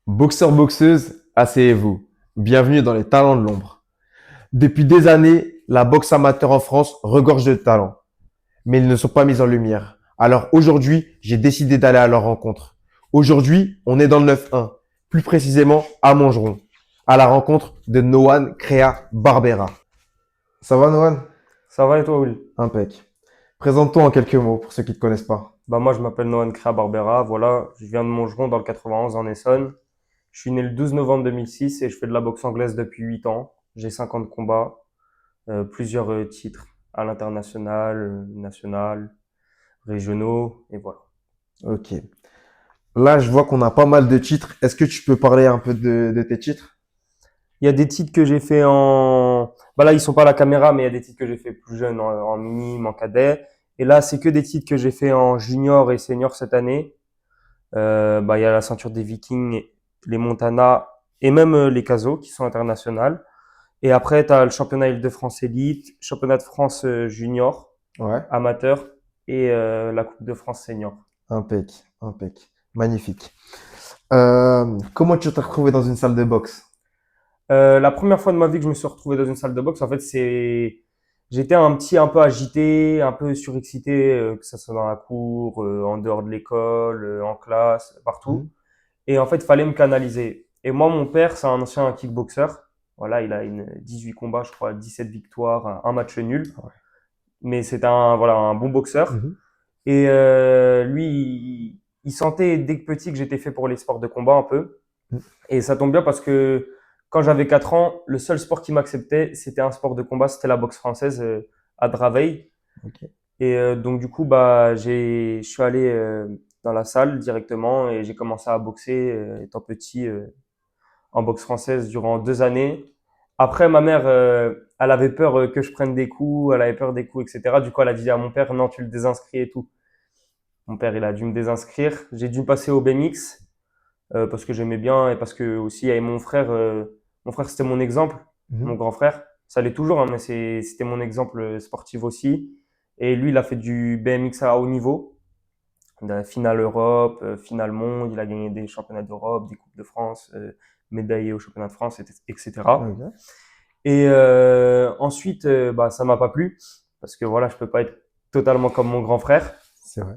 Boxeurs, boxeuses, asseyez-vous. Bienvenue dans les talents de l'ombre. Depuis des années, la boxe amateur en France regorge de talents, mais ils ne sont pas mis en lumière. Alors aujourd'hui, j'ai décidé d'aller à leur rencontre. Aujourd'hui, on est dans le 9-1, plus précisément à Montgeron, à la rencontre de Noan Crea Barbera. Ça va Noan? Ça va et toi, Will? Impec. Présente-toi en quelques mots pour ceux qui ne te connaissent pas. Moi, je m'appelle Nohan Crea Barbera. Voilà, je viens de Montgeron dans le 91 en Essonne. Je suis né le 12 novembre 2006 et je fais de la boxe anglaise depuis 8 ans. J'ai 50 combats, plusieurs titres à l'international, national, régionaux et voilà. Ok. Là, je vois qu'on a pas mal de titres. Est-ce que tu peux parler un peu de tes titres? Il y a des titres que j'ai fait en... là, ils sont pas à la caméra, mais il y a des titres que j'ai fait plus jeune, en minime, en cadet. Et là, c'est que des titres que j'ai fait en junior et senior cette année. Il y a la ceinture des Vikings, les Montana et même les Casos qui sont internationales. Et après, tu as le championnat Île-de-France élite, championnat de France junior, Ouais. amateur et la Coupe de France senior. Impec, impec. Magnifique. Comment tu t'es retrouvé dans une salle de boxe? La première fois de ma vie que je me suis retrouvé dans une salle de boxe, en fait, j'étais un peu agité, un peu surexcité, que ça soit dans la cour, en dehors de l'école, en classe, partout. Mhm. Et en fait, il fallait me canaliser. Et moi, mon père, c'est un ancien kickboxer. Voilà, il a 18 combats, je crois, 17 victoires, un match nul. Ouais. Mais c'est un bon boxeur. Mhm. Et lui, il sentait dès que petit que j'étais fait pour les sports de combat un peu. Mhm. Et ça tombe bien parce que quand j'avais 4 ans, le seul sport qui m'acceptait, c'était un sport de combat, c'était la boxe française à Draveil. Ok. Et donc du coup, je suis allé dans la salle directement et j'ai commencé à boxer étant petit en boxe française durant 2 années. Après, ma mère, elle avait peur que je prenne des coups, elle avait peur des coups, etc. Du coup, elle a dit à mon père, non, tu le désinscris et tout. Mon père, il a dû me désinscrire. J'ai dû me passer au BMX parce que j'aimais bien et parce que aussi il y avait mon frère. Mon frère, c'était mon exemple, mon Mhm. grand frère. Ça l'est toujours, hein, mais c'était mon exemple sportif aussi. Et lui, il a fait du BMX à haut niveau, de la finale Europe, finale monde. Il a gagné des championnats d'Europe, des coupes de France, médaillé au championnat de France, etc. Ok. Et ensuite, ça m'a pas plu parce que voilà, je peux pas être totalement comme mon grand frère. C'est vrai.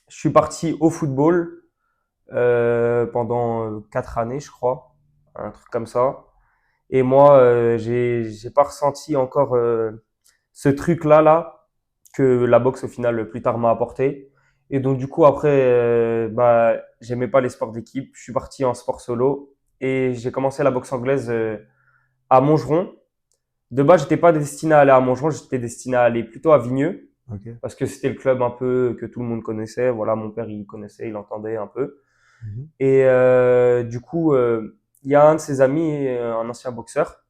Je suis parti au football pendant 4 années, je crois, un truc comme ça. Et moi, j'ai pas ressenti encore ce truc-là que la boxe au final plus tard m'a apporté. Et donc du coup après, j'aimais pas les sports d'équipe. Je suis parti en sport solo et j'ai commencé la boxe anglaise à Montgeron. De base, j'étais pas destiné à aller à Montgeron, j'étais destiné à aller plutôt à Vigneux Ok. parce que c'était le club un peu que tout le monde connaissait. Voilà, mon père il connaissait, il entendait un peu. Mhm. Et du coup, il y a un de ses amis, un ancien boxeur,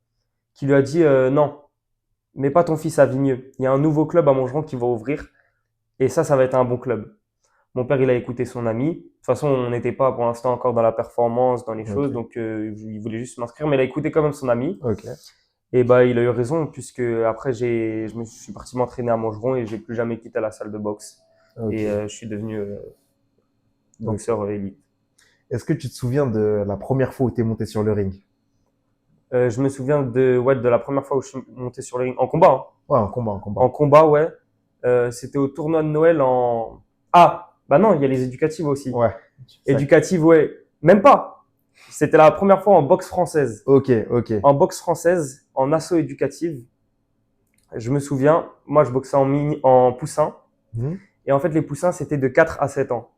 qui lui a dit non, mets pas ton fils à Vigneux. Il y a un nouveau club à Montgeron qui va ouvrir et ça va être un bon club. Mon père, il a écouté son ami. De toute façon, on n'était pas pour l'instant encore dans la performance, dans les choses, Ok. donc il voulait juste m'inscrire, mais il a écouté quand même son ami. Ok. Et il a eu raison puisque après je me suis parti m'entraîner à Montgeron et j'ai plus jamais quitté la salle de boxe. Et Ok. je suis devenu Ok. boxeur élite. Est-ce que tu te souviens de la première fois où tu es monté sur le ring? Je me souviens de la première fois où je suis monté sur le ring en combat, hein. Ouais, un combat, un combat. En combat, ouais. C'était au tournoi de Noël en... Ah, bah non, il y a les éducatives aussi. Ouais. Ça- Éducatives, ouais. Même pas. C'était la première fois en boxe française. Ok, ok. En boxe française, en assaut éducative, je me souviens, moi je boxais en poussin. Mhm. Et en fait, les poussins, c'était de 4 à 7 ans.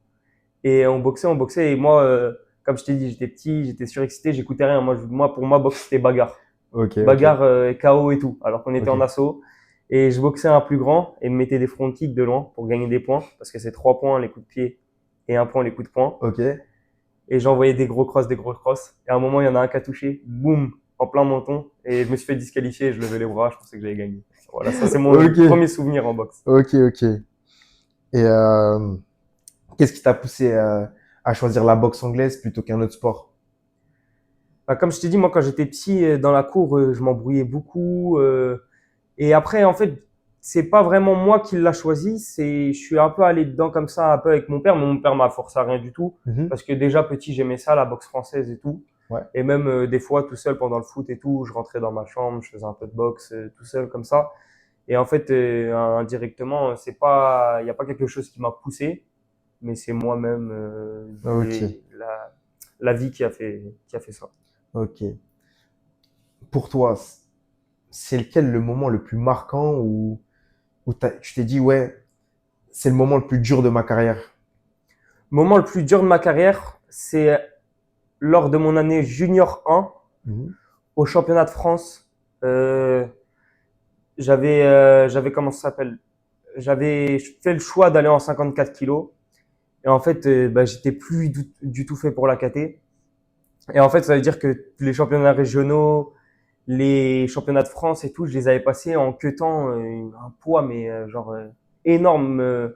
Et on boxait. Et moi, comme je t'ai dit, j'étais petit, j'étais surexcité, j'écoutais rien. Pour moi, boxe, c'était bagarre. Ok, ok. Bagarre, KO et tout. Alors qu'on était en Ok. assaut. Et je boxais un plus grand et me mettais des front kicks de loin pour gagner des points. Parce que c'est 3 points les coups de pied et 1 point les coups de poing. Ok. Et j'envoyais des gros crosses, des gros crosses. Et à un moment, il y en a un qui a touché. Boum, en plein menton. Et je me suis fait disqualifier. Je levais les bras. Je pensais que j'avais gagné. Voilà, ça c'est mon Ok. premier souvenir en boxe. Ok, ok. Et qu'est-ce qui t'a poussé à choisir la boxe anglaise plutôt qu'un autre sport? Comme je t'ai dit, moi, quand j'étais petit, dans la cour, je m'embrouillais beaucoup. Et après, en fait, c'est pas vraiment moi qui l'a choisi, je suis un peu allé dedans comme ça, un peu avec mon père, mais mon père m'a forcé à rien du tout. Mhm. Parce que déjà petit, j'aimais ça, la boxe française et tout. Ouais. Et même des fois, tout seul pendant le foot et tout, je rentrais dans ma chambre, je faisais un peu de boxe tout seul comme ça. Et en fait, indirectement, il n'y a pas quelque chose qui m'a poussé, mais c'est moi-même, Ok. la vie qui a fait ça. Ok. Pour toi, c'est lequel le moment le plus marquant où tu t'es dit, ouais, c'est le moment le plus dur de ma carrière? Le moment le plus dur de ma carrière, c'est lors de mon année junior 1 Mhm. au championnat de France. Euh, comment ça s'appelle? J'avais fait le choix d'aller en 54 kilos. Et en fait, bah, j'étais plus du tout fait pour la KT. Et en fait, ça veut dire que les championnats régionaux, les championnats de France et tout, je les avais passés en queutant un poids, mais énorme,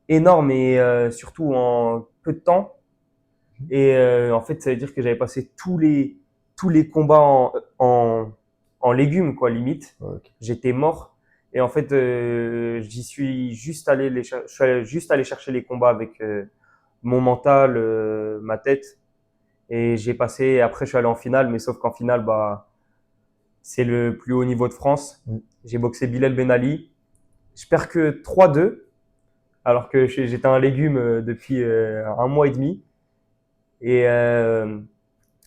énorme et surtout en peu de temps. Et en fait, ça veut dire que j'avais passé tous les combats en légumes, quoi, limite. Ok. J'étais mort. Et en fait, j'y suis juste allé je suis juste allé chercher les combats avec mon mental, ma tête. Et j'ai passé, après, je suis allé en finale, mais sauf qu'en finale, bah, c'est le plus haut niveau de France. Mhm. J'ai boxé Bilal Ben Ali. Je perds que 3-2, alors que j'étais un légume depuis un mois et demi. Et, euh,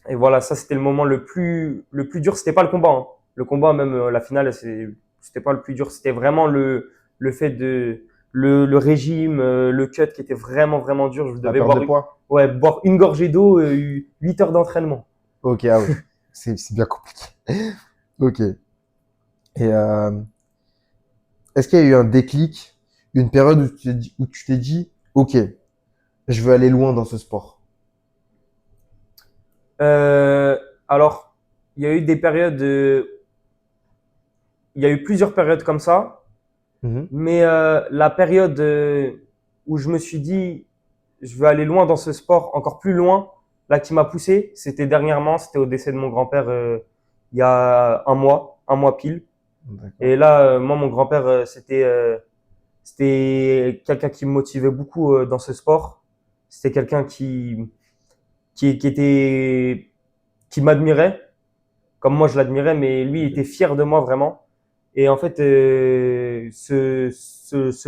et voilà, ça c'était le plus dur. C'était pas le combat, hein. Le combat, même la finale, c'était pas le plus dur. C'était vraiment le fait de le régime, le cut qui était vraiment vraiment dur. Je La devais perte de boire, poids? ouais, boire une gorgée d'eau, 8 heures d'entraînement. Ok, ah oui. C'est bien compliqué. Ok. Et est-ce qu'il y a eu un déclic, une période où tu t'es dit, ok, je veux aller loin dans ce sport? Euh, alors, il y a eu des périodes, il y a eu plusieurs périodes comme ça, Mhm. mais la période où je me suis dit, je veux aller loin dans ce sport, encore plus loin, là qui m'a poussé, c'était dernièrement, c'était au décès de mon grand-père il y a un mois pile. D'accord. Et là, moi, mon grand-père, c'était quelqu'un qui me motivait beaucoup dans ce sport. C'était quelqu'un qui était, qui m'admirait, comme moi je l'admirais, mais lui il Ok. était fier de moi vraiment. Et en fait, ce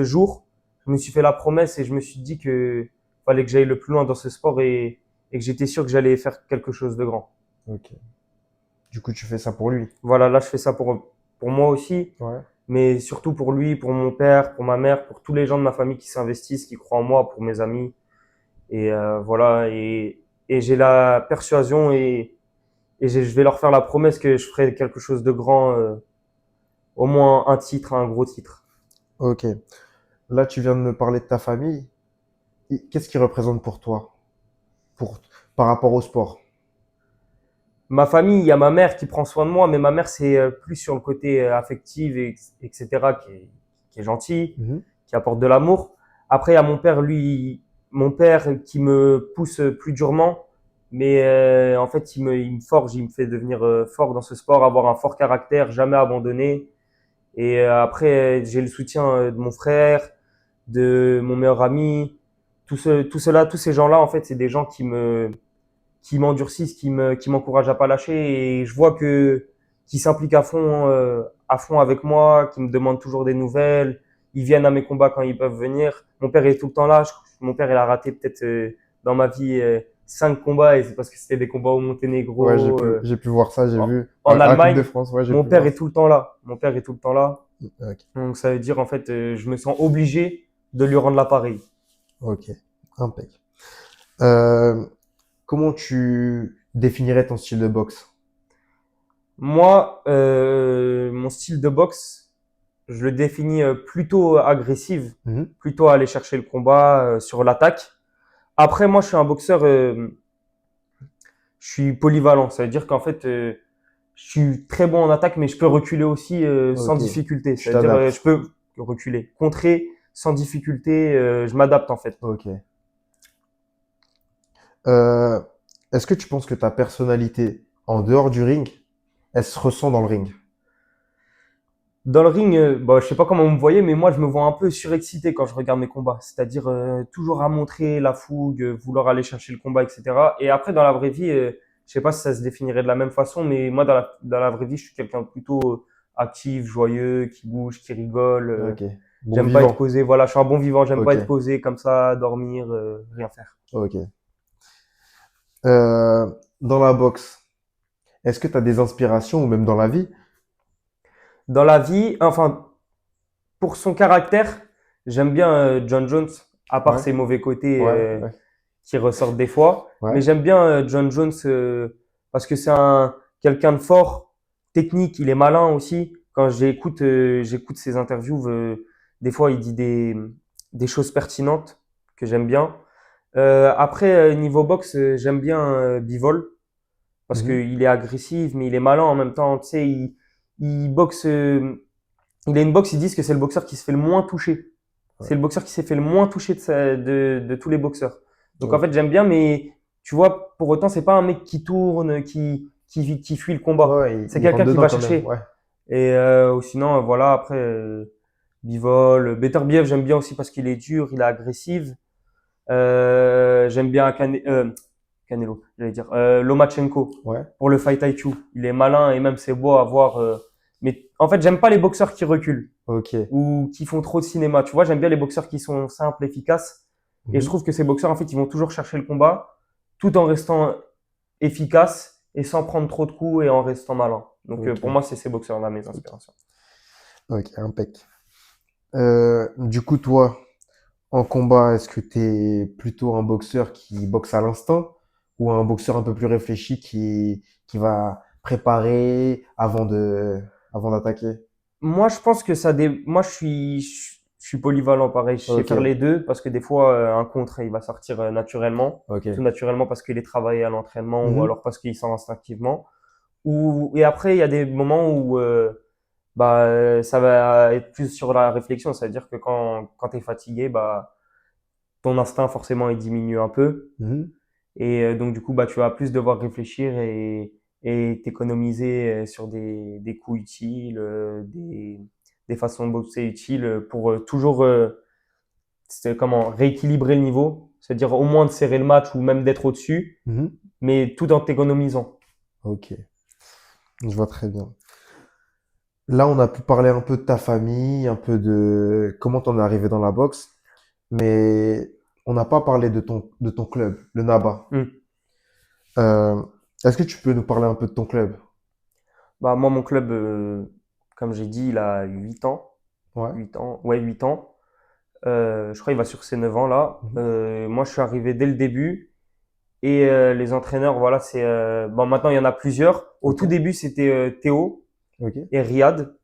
jour, je me suis fait la promesse et je me suis dit que fallait que j'aille le plus loin dans ce sport et que j'étais sûr que j'allais faire quelque chose de grand. Ok. Du coup, tu fais ça pour lui. Voilà, là je fais ça pour moi aussi, Ouais. mais surtout pour lui, pour mon père, pour ma mère, pour tous les gens de ma famille qui s'investissent, qui croient en moi, pour mes amis. Et voilà, et j'ai la persuasion et je vais leur faire la promesse que je ferai quelque chose de grand, au moins un titre, un gros titre. Ok. Là, tu viens de me parler de ta famille. Qu'est-ce qu'ils représentent pour toi, pour, par rapport au sport? Ma famille, il y a ma mère qui prend soin de moi, mais ma mère, c'est plus sur le côté affectif, etc., qui est gentil, Mhm. qui apporte de l'amour. Après, il y a mon père, lui, mon père qui me pousse plus durement, mais en fait, il me forge, il me fait devenir fort dans ce sport, avoir un fort caractère, jamais abandonner. Et après, j'ai le soutien de mon frère, de mon meilleur ami, tout cela, tous ces gens-là, en fait, c'est des gens qui m'endurcissent, qui m'encouragent à pas lâcher. Et je vois que qui s'impliquent à fond avec moi, qui me demandent toujours des nouvelles. Ils viennent à mes combats quand ils peuvent venir. Mon père est tout le temps là. Mon père, il a raté peut-être dans ma vie 5 combats et c'est parce que c'était des combats au Ouais, Monténégro, j'ai pu voir ça, j'ai en, vu. en À la Coupe de Allemagne. France, ouais, j'ai Mon pu père voir est ça. tout le temps là. Mon père est tout le temps là. Ok. Donc ça veut dire en fait, je me sens obligé de lui rendre l'appareil. Ok. Impec. Euh, comment tu définirais ton style de boxe? Moi, mon style de boxe, je le définis plutôt agressive, Mhm. plutôt aller chercher le combat sur l'attaque. Après, moi, je suis un boxeur, je suis polyvalent. Ça veut dire qu'en fait, je suis très bon en attaque, mais je peux reculer aussi sans Ok. difficulté. Tu C'est-à-dire, je t'adaptes. peux reculer, contrer sans difficulté. Je m'adapte en fait. Ok. Euh, est-ce que tu penses que ta personnalité en dehors du ring, elle se ressent dans le ring? Dans le ring, bah, je sais pas comment vous me voyez, mais moi, je me vois un peu surexcité quand je regarde mes combats. C'est-à-dire toujours à montrer la fougue, vouloir aller chercher le combat, etc. Et après, dans la vraie vie, je sais pas si ça se définirait de la même façon, mais moi, dans la vraie vie, je suis quelqu'un de plutôt actif, joyeux, qui bouge, qui rigole. Ok. Bon J'aime pas être vivant. posé. Voilà, je suis un bon vivant. J'aime pas Ok. être posé comme ça, dormir, rien faire. Ok. Euh, dans la boxe, est-ce que tu as des inspirations ou même dans la vie? Dans la vie, enfin, pour son caractère, j'aime bien John Jones, à part Ouais, ses mauvais côtés ouais, ouais, qui ressortent des fois. Mais ouais. j'aime bien John Jones parce que c'est un quelqu'un de fort, technique, il est malin aussi. Quand j'écoute ses interviews, des fois il dit des choses pertinentes que j'aime bien. Après, niveau boxe, j'aime bien Bivol parce Mhm. qu'il est agressif, mais il est malin en même temps. Tu sais, il boxe. Il a une boxe, ils disent que c'est le boxeur qui se fait le moins toucher. C'est Ouais. le boxeur qui s'est fait le moins toucher de tous les boxeurs. Donc en Ok. fait, j'aime bien, mais tu vois, pour autant, c'est pas un mec qui tourne, qui fuit le Ouais, combat. ouais, C'est il rentre quelqu'un qui dedans va quand même. chercher. Ouais. Et sinon, voilà, après, Bivol, Beterbiev, j'aime bien aussi parce qu'il est dur, il est agressif. J'aime bien Canelo, j'allais dire. Lomachenko, Ouais. pour le Fight IQ. Il est malin et même c'est beau à voir. Mais en fait, j'aime pas les boxeurs qui reculent Ok. ou qui font trop de cinéma. Tu vois, j'aime bien les boxeurs qui sont simples, efficaces. Et je Mhm. trouve que ces boxeurs, en fait, ils vont toujours chercher le combat tout en restant efficaces et sans prendre trop de coups et en restant malin. Donc pour Ok. moi, c'est ces boxeurs-là mes Ok. inspirations. Ok, impec. Du coup, toi, en combat, est-ce que tu es plutôt un boxeur qui boxe à l'instinct ou un boxeur un peu plus réfléchi qui va préparer avant d'attaquer? Moi, je pense que moi, je suis polyvalent, pareil. Je sais Ok, faire les deux parce que des fois, un contre, il va sortir naturellement, tout ok. naturellement parce qu'il est travaillé à l'entraînement ou Mhm. alors parce qu'il sort instinctivement. Et après, il y a des moments où ça va être plus sur la réflexion. C'est-à-dire que quand tu es fatigué, bah, ton instinct, forcément, il diminue un peu. Mhm. Et donc, du coup, bah, tu vas plus devoir réfléchir et t'économiser sur des coups utiles, des façons de boxer utiles pour toujours c'est comment rééquilibrer le niveau. C'est-à-dire au moins de serrer le match ou même d'être au-dessus, Mhm. mais tout en t'économisant. Ok, je vois très bien. Là, on a pu parler un peu de ta famille, un peu de comment t'en es arrivé dans la boxe, mais on n'a pas parlé de ton club, le NABA. Hmm. Euh, est-ce que tu peux nous parler un peu de ton club? Bah, moi, mon club, comme j'ai dit, il a 8 ans. Ouais. 8 ans, ouais, 8 ans. Je crois qu'il va sur ses 9 ans là. Mhm. Moi, je suis arrivé dès le début. Et les entraîneurs, voilà, bon, maintenant il y en a plusieurs. Au Ok, tout début, c'était Théo ok, et Riyad.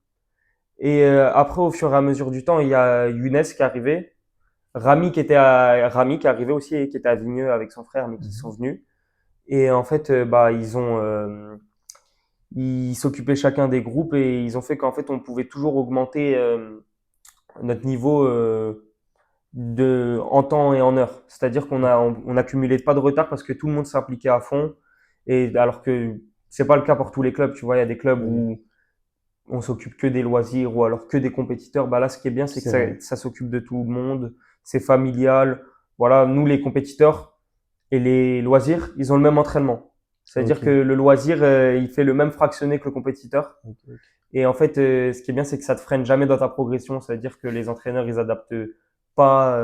Et après, au fur et à mesure du temps, il y a Younes qui est arrivé, Rami qui est arrivé aussi et qui était à Vigneux avec son frère, mais qui sont mhm. venus. Et en fait, bah, ils s'occupaient chacun des groupes et ils ont fait qu'en fait, on pouvait toujours augmenter notre niveau en temps et en heure. C'est-à-dire on accumulait pas de retard parce que tout le monde s'impliquait à fond. Et alors que c'est pas le cas pour tous les clubs, tu vois, il y a des clubs Ok, où on s'occupe que des loisirs ou alors que des compétiteurs. Bah là, ce qui est bien, c'est que c'est vrai. ça s'occupe de tout le monde, c'est familial. Voilà, nous les compétiteurs et les loisirs, ils ont le même entraînement. C'est-à-dire Ok, que le loisir, il fait le même fractionné que le compétiteur. ok, ok. Et en fait, ce qui est bien, c'est que ça te freine jamais dans ta progression. C'est-à-dire que les entraîneurs, ils adaptent pas.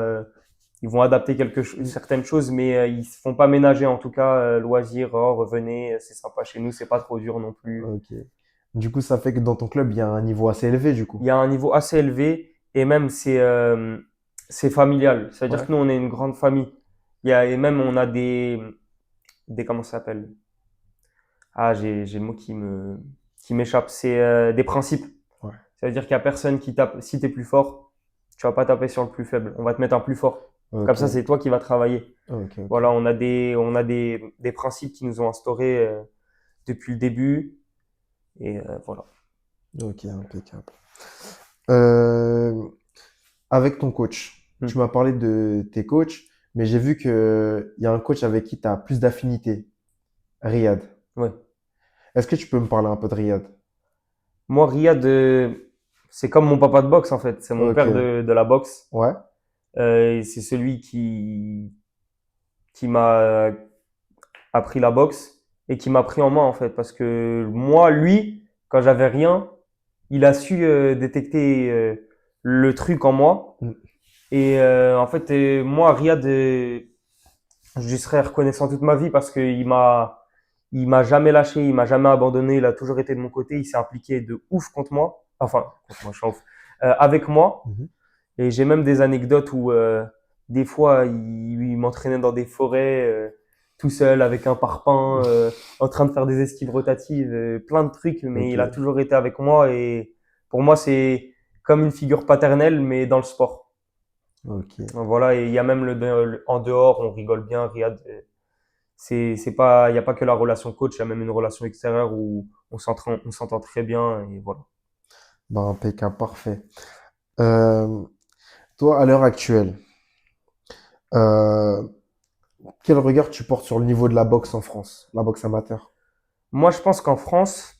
Ils vont adapter Mm. certaines choses, mais ils se font pas ménager en tout cas. Loisirs, oh, revenez, c'est sympa chez nous, c'est pas trop dur non plus. Ok. Du coup, ça fait que dans ton club, il y a un niveau assez élevé, du Il coup. y a un niveau assez élevé et même c'est familial. C'est-à-dire Ouais. que nous, on est une grande famille. Et même on a des comment ça s'appelle? Ah, j'ai le mot qui m'échappe. C'est des principes. Ouais. Ça veut dire qu'il y a personne qui tape. Si t'es plus fort, tu vas pas taper sur le plus faible. On va te mettre un plus fort. Comme Ok, ça, c'est toi qui vas travailler. ok, ok. Voilà, on a des principes qui nous ont instaurés depuis le début. Et voilà. Ok, impeccable. Euh, avec ton coach, Hmm. tu m'as parlé de tes coachs, mais j'ai vu que il y a un coach avec qui tu as plus d'affinité, Riyad. Ouais. Est-ce que tu peux me parler un peu de Riyad? Moi, Riyad, C'est comme mon papa de boxe en fait. C'est mon Ok. père de la boxe. Ouais. Et c'est celui qui m'a appris la boxe et qui m'a pris en main en fait. Parce que moi, lui, quand j'avais rien, il a su détecter le truc en moi. Mm. Et en fait, moi, Riyad, je lui serai reconnaissant toute ma vie parce il m'a jamais lâché, il m'a jamais abandonné, il a toujours été de mon côté, il s'est impliqué de ouf contre moi. Enfin, contre moi, je suis un ouf. Avec moi. Mhm. Et j'ai même des anecdotes où des fois il m'entraînait dans des forêts tout seul avec un parpaing, en train de faire des esquives rotatives, plein de trucs, mais il a Ok. toujours été avec moi et pour moi c'est comme une figure paternelle mais dans le sport. Ok. Voilà, et il y a même en dehors, on rigole bien, Riyad. C'est pas, il n'y a pas que la relation coach, il y a même une relation extérieure où on s'entend très bien et voilà. Bah, impeccable, parfait. Euh, Toi, à l'heure actuelle, euh, quel regard tu portes sur le niveau de la boxe en France, la boxe amateur? Moi, je pense qu'en France,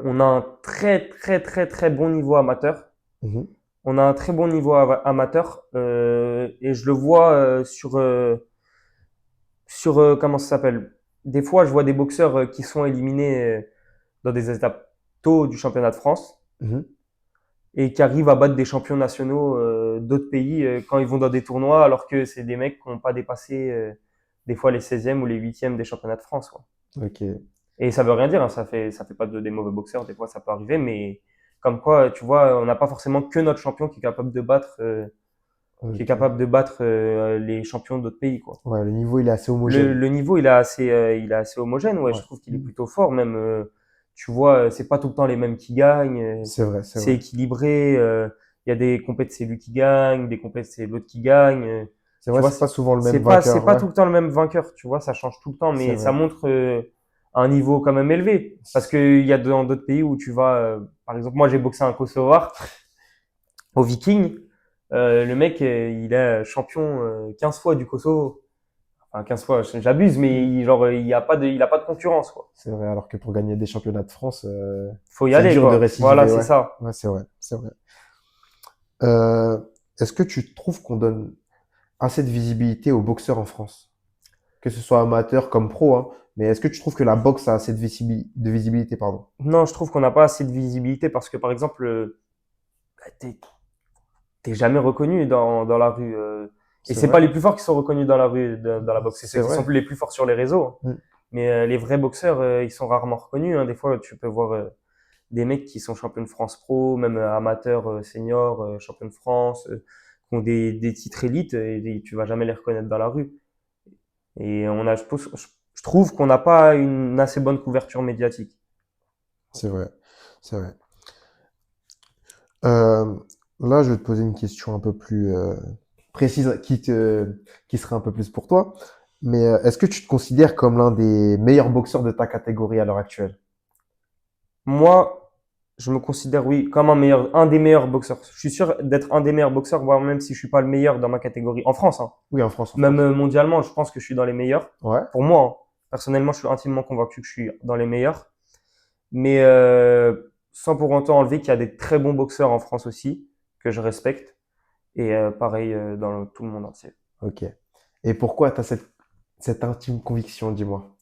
on a un très très très très bon niveau amateur. Mhm. On a un très bon niveau amateur et je le vois sur comment ça s'appelle. Des fois, je vois des boxeurs qui sont éliminés dans des étapes tôt du championnat de France Mhm. et qui arrivent à battre des champions nationaux d'autres pays quand ils vont dans des tournois, alors que c'est des mecs qui n'ont pas dépassé des fois les 16e ou les 8e des championnats de France, quoi. Ok. Et ça veut rien dire, hein, ça fait pas des mauvais boxeurs, des fois ça peut arriver, mais comme quoi, tu vois, on n'a pas forcément que notre champion qui est Ok. capable de battre les champions d'autres pays, quoi. Ouais, le niveau, il est assez homogène. Le niveau, il est assez homogène, ouais. Je Ouais. trouve qu'il est plutôt fort, même. Tu vois, c'est pas tout le temps les mêmes qui gagnent. C'est vrai, c'est C'est vrai. équilibré. Il y a des compètes, c'est lui qui gagne, des compètes, c'est l'autre qui gagne. C'est Tu vrai, vois, c'est pas souvent le même c'est vainqueur, pas ouais. tout le temps le même vainqueur. Tu vois, ça change tout le temps, C'est mais ça vrai. montre un niveau quand même élevé. Parce qu'il y a dans d'autres pays où tu vas, par exemple, moi j'ai boxé un Kosovar au Viking. Le mec, il est champion 15 fois du Kosovo. Enfin, 15 fois, j'abuse, mais Mm. genre, il a pas de concurrence, quoi. C'est vrai, alors que pour gagner des championnats de France, Faut y c'est aller, dur de quoi. Voilà, récidiver, c'est ouais. ça. Ouais, c'est vrai, c'est vrai. Euh, Est-ce que tu trouves qu'on donne assez de visibilité aux boxeurs en France? Que ce soit amateur comme pro, hein, mais est-ce que tu trouves que la boxe a assez de visibilité, pardon? Non, je trouve qu'on n'a pas assez de visibilité parce que, par exemple, bah, t'es jamais reconnu dans la rue. Et C'est c'est pas vrai, les plus forts qui sont reconnus dans la rue, dans la boxe. C'est ceux c'est qui sont vrai. les plus forts sur les réseaux. Mm. Mais les vrais boxeurs, ils sont rarement reconnus, hein. Des fois, tu peux voir des mecs qui sont champions de France pro, même amateurs, seniors, champions de France, qui ont des titres élites et tu vas jamais les reconnaître dans la rue. Et je trouve qu'on n'a pas une assez bonne couverture médiatique. C'est vrai, c'est vrai. Euh, Là, je vais te poser une question un peu plus précise, qui serait un peu plus pour toi. Mais est-ce que tu te considères comme l'un des meilleurs boxeurs de ta catégorie à l'heure actuelle? Moi, je me considère, oui, comme un des meilleurs boxeurs. Je suis sûr d'être un des meilleurs boxeurs, voire même si je suis pas le meilleur dans ma catégorie. En France, hein. Oui, en France, en Même France. mondialement, je pense que je suis dans les meilleurs. Ouais, Pour moi, hein. Personnellement, je suis intimement convaincu que je suis dans les meilleurs. Mais sans pour autant enlever qu'il y a des très bons boxeurs en France aussi, que je respecte. Et pareil dans tout le monde entier. ok. Et pourquoi tu as cette intime conviction, dis-moi?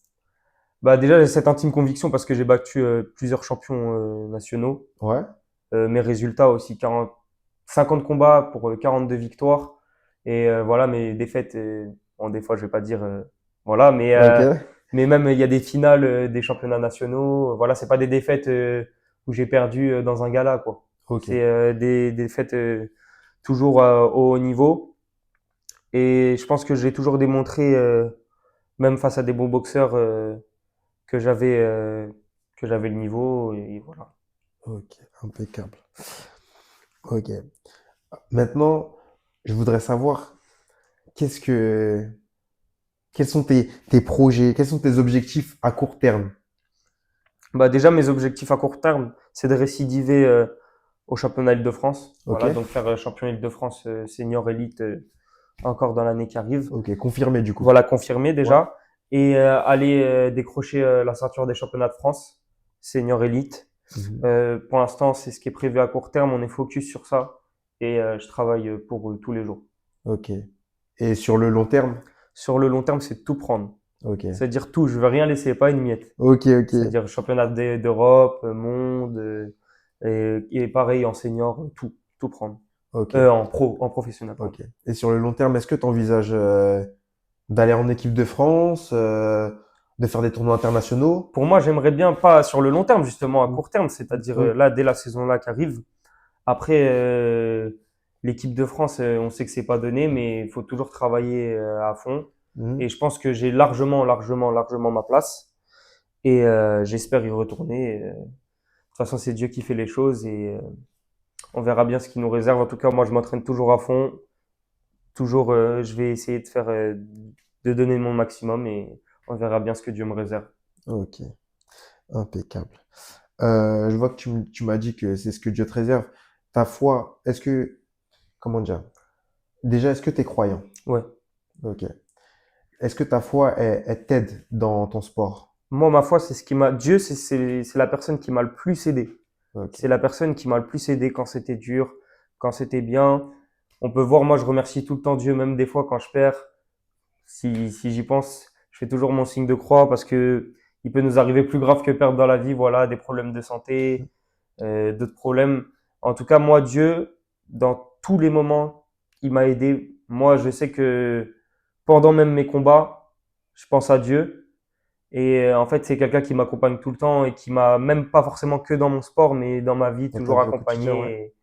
Bah déjà, j'ai cette intime conviction parce que j'ai battu plusieurs champions nationaux. Ouais, Mes résultats aussi, 50 combats pour 42 victoires. Et voilà, mes défaites, bon, des fois, je vais pas dire, voilà, ok, mais même il y a des finales des championnats nationaux. Voilà, c'est pas des défaites où j'ai perdu dans un gala, quoi. ok. C'est des défaites toujours au haut niveau. Et je pense que j'ai toujours démontré, même face à des bons boxeurs, que j'avais euh, que j'avais le niveau. Et voilà. Ok, impeccable. Ok. Maintenant, je voudrais savoir qu'est-ce que, quels sont tes projets, quels sont tes objectifs à court terme? Bah déjà, mes objectifs à court terme, c'est de récidiver au championnat Île-de-France. Ok? Voilà, donc faire champion Île-de-France senior élite encore dans l'année qui arrive. Ok, confirmé du coup. Voilà, confirmé Ouais. déjà. Et aller décrocher la ceinture des championnats de France senior élite. Mhm. Pour l'instant, c'est ce qui est prévu à court terme. On est focus sur ça et je travaille pour tous les jours. Ok. Et sur le long terme? Sur le long terme, c'est tout prendre. Ok. C'est-à-dire tout. Je veux rien laisser, pas une miette. Ok, ok. C'est-à-dire championnat d'Europe, monde, et pareil en senior, tout prendre. Ok. En professionnel, pardon. Ok. Et sur le long terme, est-ce que tu envisages d'aller en équipe de France, de faire des tournois internationaux? Pour moi, j'aimerais bien pas sur le long terme, justement, à Mm. court terme, c'est-à-dire Oui. là, dès la saison là qui arrive. Après, l'équipe de France, on sait que c'est pas donné, mais il faut toujours travailler à fond. Et Mhm. je pense que j'ai largement ma place. Et j'espère y retourner. De toute façon, c'est Dieu qui fait les choses et on verra bien ce qu'il nous réserve. En tout cas, moi, je m'entraîne toujours à fond. Toujours, je vais essayer de donner mon maximum et on verra bien ce que Dieu me réserve. Ok. Impeccable. Je vois que tu m'as dit que c'est ce que Dieu te réserve. Ta foi, comment dire? Déjà, est-ce que tu es croyant? Ouais. Ok. Est-ce que ta foi, elle t'aide dans ton sport? Moi, ma foi, c'est ce qui m'a. Dieu, c'est la personne qui m'a le plus aidé. Ok. C'est la personne qui m'a le plus aidé quand c'était dur, quand c'était bien. On peut voir, moi, je remercie tout le temps Dieu, même des fois quand je perds. Si j'y pense, je fais toujours mon signe de croix parce que il peut nous arriver plus grave que perdre dans la vie. Voilà, des problèmes de santé, d'autres problèmes. En tout cas, moi, Dieu, dans tous les moments, il m'a aidé. Moi, je sais que pendant même mes combats, je pense à Dieu. Et en fait, c'est quelqu'un qui m'accompagne tout le temps et qui m'a même pas forcément que dans mon sport, mais dans ma vie, Dans ta toujours vie au quotidien, ouais. accompagné.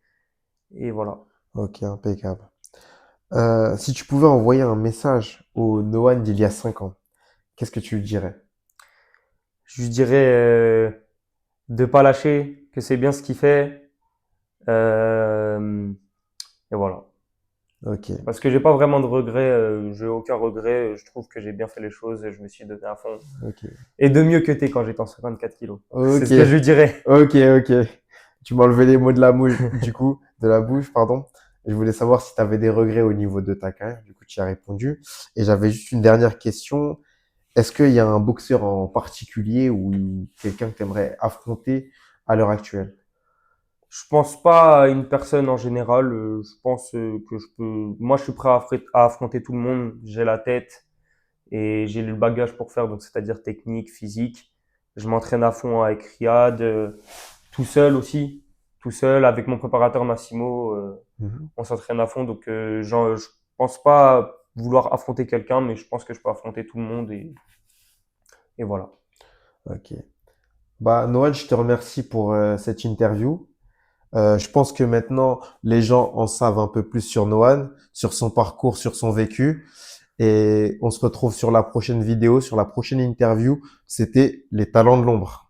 Et voilà. Ok, impeccable. Si tu pouvais envoyer un message au Noah d'il y a 5 ans, qu'est-ce que tu lui dirais? Je lui dirais de pas lâcher, que c'est bien ce qu'il fait. Euh, et voilà. Ok, Parce que j'ai pas vraiment de regrets, j'ai aucun regret. Je trouve que j'ai bien fait les choses et je me suis donné à fond. ok. Et de mieux que t'es quand j'étais en 54 kilos. C'est Ok, ce que je lui dirais. ok, ok. Tu m'as enlevé les mots de la bouche, de la bouche, pardon. Je voulais savoir si tu avais des regrets au niveau de ta carrière. Du coup, tu y as répondu. Et j'avais juste une dernière question. Est-ce qu'il y a un boxeur en particulier ou quelqu'un que tu aimerais affronter à l'heure actuelle? Je pense pas à une personne en général. Je pense que je peux. Moi, je suis prêt à affronter tout le monde. J'ai la tête et j'ai le bagage pour faire. Donc, c'est-à-dire technique, physique. Je m'entraîne à fond avec Riyad, tout seul aussi, tout seul avec mon préparateur Massimo. Mhm. On s'entraîne à fond. Donc, je pense pas vouloir affronter quelqu'un, mais je pense que je peux affronter tout le monde et voilà. Ok. Bah, Noël, je te remercie pour cette interview. Je pense que maintenant, les gens en savent un peu plus sur Noan, sur son parcours, sur son vécu. Et on se retrouve sur la prochaine vidéo, sur la prochaine interview. C'était les talents de l'ombre.